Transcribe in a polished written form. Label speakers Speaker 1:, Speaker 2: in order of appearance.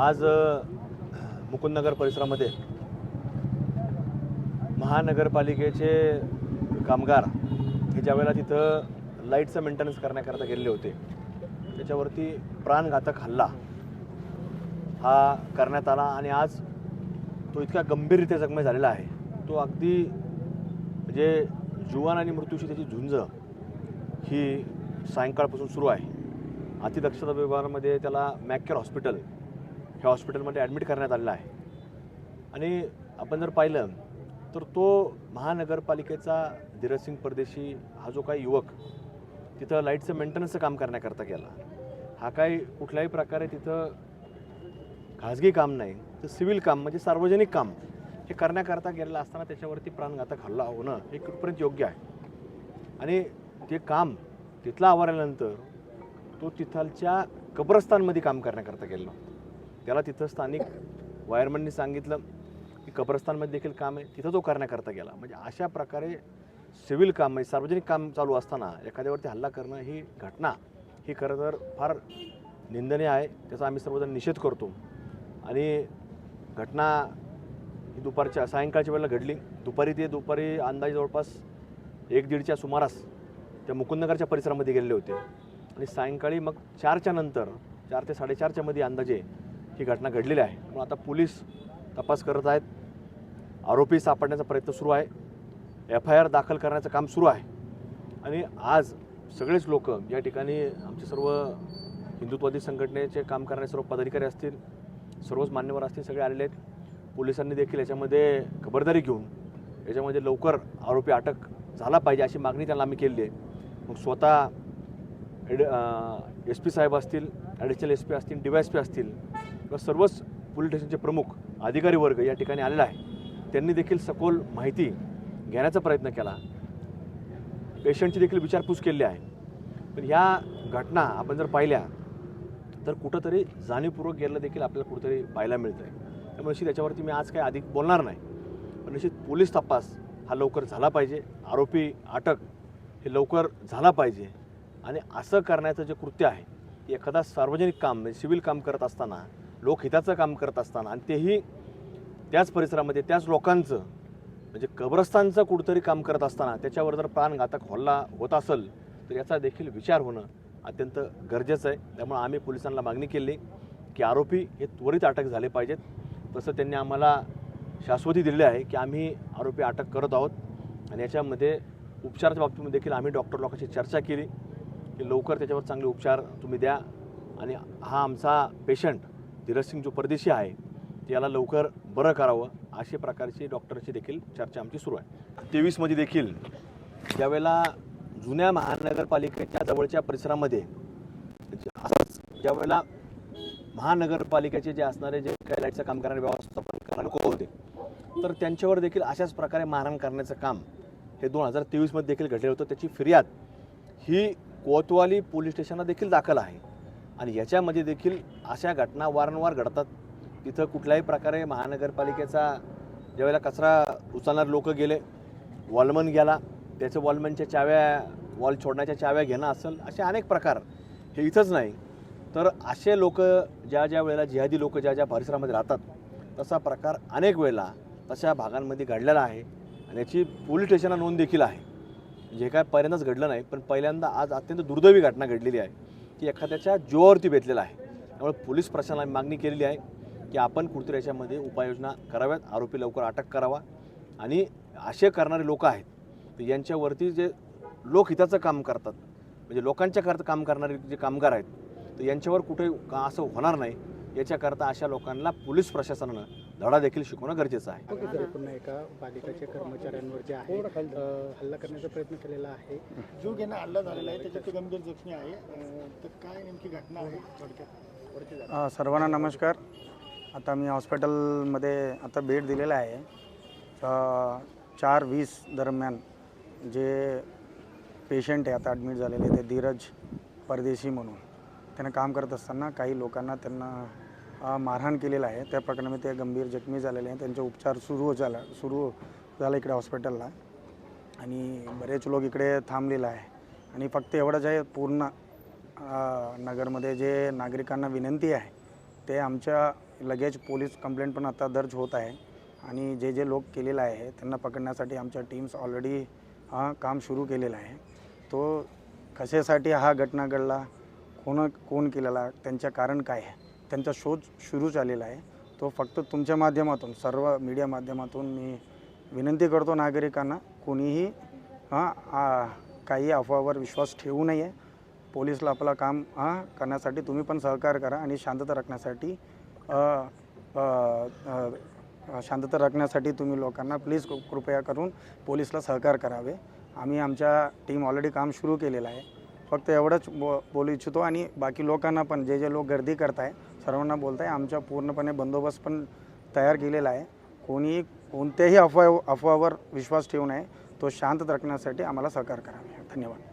Speaker 1: आज मुकुंदनगर परिसरामध्ये महानगरपालिकेचे कामगार हे ज्यावेळेला तिथं लाईटचं मेंटेनन्स करण्याकरता गेलेले होते, त्याच्यावरती प्राणघातक हल्ला हा करण्यात आला आणि आज तो इतका गंभीररित्या जखमी झालेला आहे. तो अगदी म्हणजे जीवन आणि मृत्यूशी त्याची झुंज ही सायंकाळपासून सुरू आहे. अतिदक्षता विभागामध्ये त्याला मॅककेअर हॉस्पिटल ह्या हॉस्पिटलमध्ये ॲडमिट करण्यात आलेला आहे. आणि आपण जर पाहिलं तर तो महानगरपालिकेचा धीरजसिंग परदेशी हा जो काही युवक तिथं लाईटचं मेंटेनन्सचं काम करण्याकरता गेला, हा काही कुठल्याही प्रकारे तिथं खाजगी काम नाही तर सिव्हिल काम म्हणजे सार्वजनिक काम हे करण्याकरता गेलेला असताना त्याच्यावरती प्राणघातक हल्ला होणं हे कुठपर्यंत योग्य आहे. आणि ते काम तिथलं आवरल्यानंतर तो तिथलच्या कब्रस्तानमध्ये काम करण्याकरता गेलो. त्याला तिथं स्थानिक वायरमननी सांगितलं की कब्रस्तानमध्ये देखील काम आहे, तिथं तो करण्याकरता गेला. म्हणजे अशा प्रकारे सिव्हिल काम म्हणजे सार्वजनिक काम चालू असताना एखाद्यावरती हल्ला करणं ही घटना ही खरं तर फार निंदनीय आहे. त्याचा आम्ही सर्वजण निषेध करतो. आणि घटना ही दुपारच्या सायंकाळच्या वेळेला घडली. दुपारी अंदाजे जवळपास 1-1:30च्या सुमारास त्या मुकुंदनगरच्या परिसरामध्ये गेलेले होते आणि सायंकाळी मग 4च्या नंतर 4 ते 4:30च्या मध्ये अंदाजे ही घटना घडलेली आहे. म्हणून आता पोलीस तपास करत आहेत. आरोपी सापडण्याचा प्रयत्न सुरू आहे. FIR दाखल करण्याचं काम सुरू आहे. आणि आज सगळेच लोक या ठिकाणी आमचे सर्व हिंदुत्ववादी संघटनेचे काम करणारे सर्व पदाधिकारी असतील, सर्वच मान्यवर असतील, सगळे आलेले आहेत. पोलिसांनी देखील याच्यामध्ये खबरदारी घेऊन याच्यामध्ये लवकर आरोपी अटक झाला पाहिजे अशी मागणी त्यांना आम्ही केली आहे. मग स्वतः SP साहेब असतील, ॲडिशनल SP असतील, DYSP असतील किंवा सर्वच पोलीस स्टेशनचे प्रमुख अधिकारी वर्ग या ठिकाणी आलेला आहे. त्यांनी देखील सखोल माहिती घेण्याचा प्रयत्न केला. पेशंटची देखील विचारपूस केली आहे. पण ह्या घटना आपण जर पाहिल्या तर कुठंतरी जाणीवपूर्वक गेलं देखील आपल्याला कुठंतरी पाहायला मिळतं आहे. त्यामुळे निश्चित याच्यावरती मी आज काही अधिक बोलणार नाही. पण निश्चित पोलीस तपास हा लवकर झाला पाहिजे. आरोपी अटक हे लवकर झाला पाहिजे. आणि असं करण्याचं जे कृत्य आहे की एखादा सार्वजनिक काम म्हणजे सिव्हिल काम करत असताना, लोकहिताचं काम करत असताना आणि तेही त्याच परिसरामध्ये त्याच लोकांचं म्हणजे कब्रस्तानचं कुठंतरी काम करत असताना त्याच्यावर जर प्राणघातक हल्ला होत असेल तर याचा देखील विचार होणं अत्यंत गरजेचं आहे. त्यामुळे आम्ही पोलिसांना मागणी केली की आरोपी हे त्वरित अटक झाले पाहिजेत. तसं त्यांनी आम्हाला शाश्वती दिली आहे की आम्ही आरोपी अटक करत आहोत. आणि याच्यामध्ये उपचाराच्या बाबतीमध्ये देखील आम्ही डॉक्टर लोकांशी चर्चा केली की लवकर त्याच्यावर चांगले उपचार तुम्ही द्या. आणि हा आमचा पेशंट धीरजसिंग जो परदेशी आहे त्याला लवकर बरं करावं अशा प्रकारची डॉक्टरची देखील चर्चा आमची सुरू आहे. 23मध्ये देखील ज्यावेळेला जुन्या महानगरपालिकेच्या जवळच्या परिसरामध्ये असंच ज्यावेळेला महानगरपालिकेचे जे असणारे जे काही लाईटचं काम करणारे व्यवस्थापन करणारे लोक होते तर त्यांच्यावर देखील अशाच प्रकारे मारहाण करण्याचं काम हे 2023मध्ये देखील घडले होतं. त्याची फिर्याद ही कोतवाली पोलीस स्टेशनला देखील दाखल आहे. आणि याच्यामध्ये देखील अशा घटना वारंवार घडतात. तिथं कुठल्याही प्रकारे महानगरपालिकेचा ज्यावेळेला कचरा उचलणारे लोक गेले, वॉलमन गेला, त्याचं वॉलमनच्या चाव्या वॉल छोडण्याच्या चाव्या घेणं असेल, असे अनेक प्रकार हे इथंच नाही तर असे लोक ज्या वेळेला जिहादी लोक ज्या परिसरामध्ये राहतात तसा प्रकार अनेक वेळेला तशा भागांमध्ये घडलेला आहे. आणि याची पोलीस स्टेशनला नोंद देखील आहे. जे काय पहिल्यांदाच घडलं नाही पण पहिल्यांदा आज अत्यंत दुर्दैवी घटना घडलेली आहे की एखाद्याच्या जीवावरती बेतलेला आहे. त्यामुळे पोलीस प्रशासनाला मागणी केलेली आहे की आपण कुठेतरी याच्यामध्ये उपाययोजना कराव्यात, आरोपी लवकर अटक करावा. आणि असे करणारे लोक आहेत तर यांच्यावरती जे लोकहिताचं काम करतात म्हणजे लोकांच्या करता काम करणारे जे कामगार आहेत तर यांच्यावर कुठे असं होणार नाही याच्याकरता अशा लोकांना पोलीस प्रशासनानं धडा देखील शिकवणं गरजेचं आहे.
Speaker 2: पुन्हा एका पालिकेच्या कर्मचाऱ्यांवर जे आहे हल्ला करण्याचा प्रयत्न केलेला आहे,
Speaker 3: जीव घेणं हल्ला झालेला आहे, त्याच्यात गंभीर जखमी आहे. तर काय नेमकी घटना आहे थोडक्यात?
Speaker 4: सर्वांना नमस्कार. आता मी हॉस्पिटलमध्ये आता भेट दिलेला आहे. 4:20 दरम्यान जे पेशंट आहे आता ॲडमिट झालेले ते धीरज परदेशी म्हणून त्यांना काम करत असताना काही लोकांना त्यांना मारहाण केलेलं आहे. त्या प्रकरणी ते गंभीर जखमी झालेले आहे. त्यांचे उपचार सुरू झाला इकडे हॉस्पिटलला. आणि बरेच लोक इकडे थांबलेलं आहे. आणि फक्त एवढंच आहे, पूर्ण नगरमध्ये जे नागरिकांना विनंती आहे ते आमच्या लगेच पोलीस कंप्लेंट पण आता दर्ज होत आहे आणि जे जे लोक केलेलं आहे त्यांना पकडण्यासाठी आमच्या टीम्स ऑलरेडी काम सुरू केलेलं आहे. तो कशासाठी हा घटना घडला, कोण केलेला, त्यांचं कारण काय आहे, त्यांचा शोध सुरू झालेला आहे. तो फक्त तुमच्या माध्यमातून, सर्व मीडिया माध्यमातून मी विनंती करतो नागरिकांना, कोणीही काही अफवावर विश्वास ठेवू नये. पोलीसला आपलं काम करण्यासाठी तुम्ही पण सहकार्य करा आणि शांतता राखण्यासाठी तुम्ही लोकांना प्लीज कृपया करून पोलीसला सहकार्य करावे. आम्ही आमच्या टीम ऑलरेडी काम सुरू केलेलं आहे. फक्त एवढंच बोलू इच्छितो आणि बाकी लोकांना पण, जे जे लोक गर्दी करत आहे सर्वांना बोलत आहे, आमच्या पूर्णपणे बंदोबस्त पण तयार केलेला आहे. कोणत्याही अफवावर विश्वास ठेवू नये. तो शांत राखण्यासाठी आम्हाला सहकार्य करावे. धन्यवाद.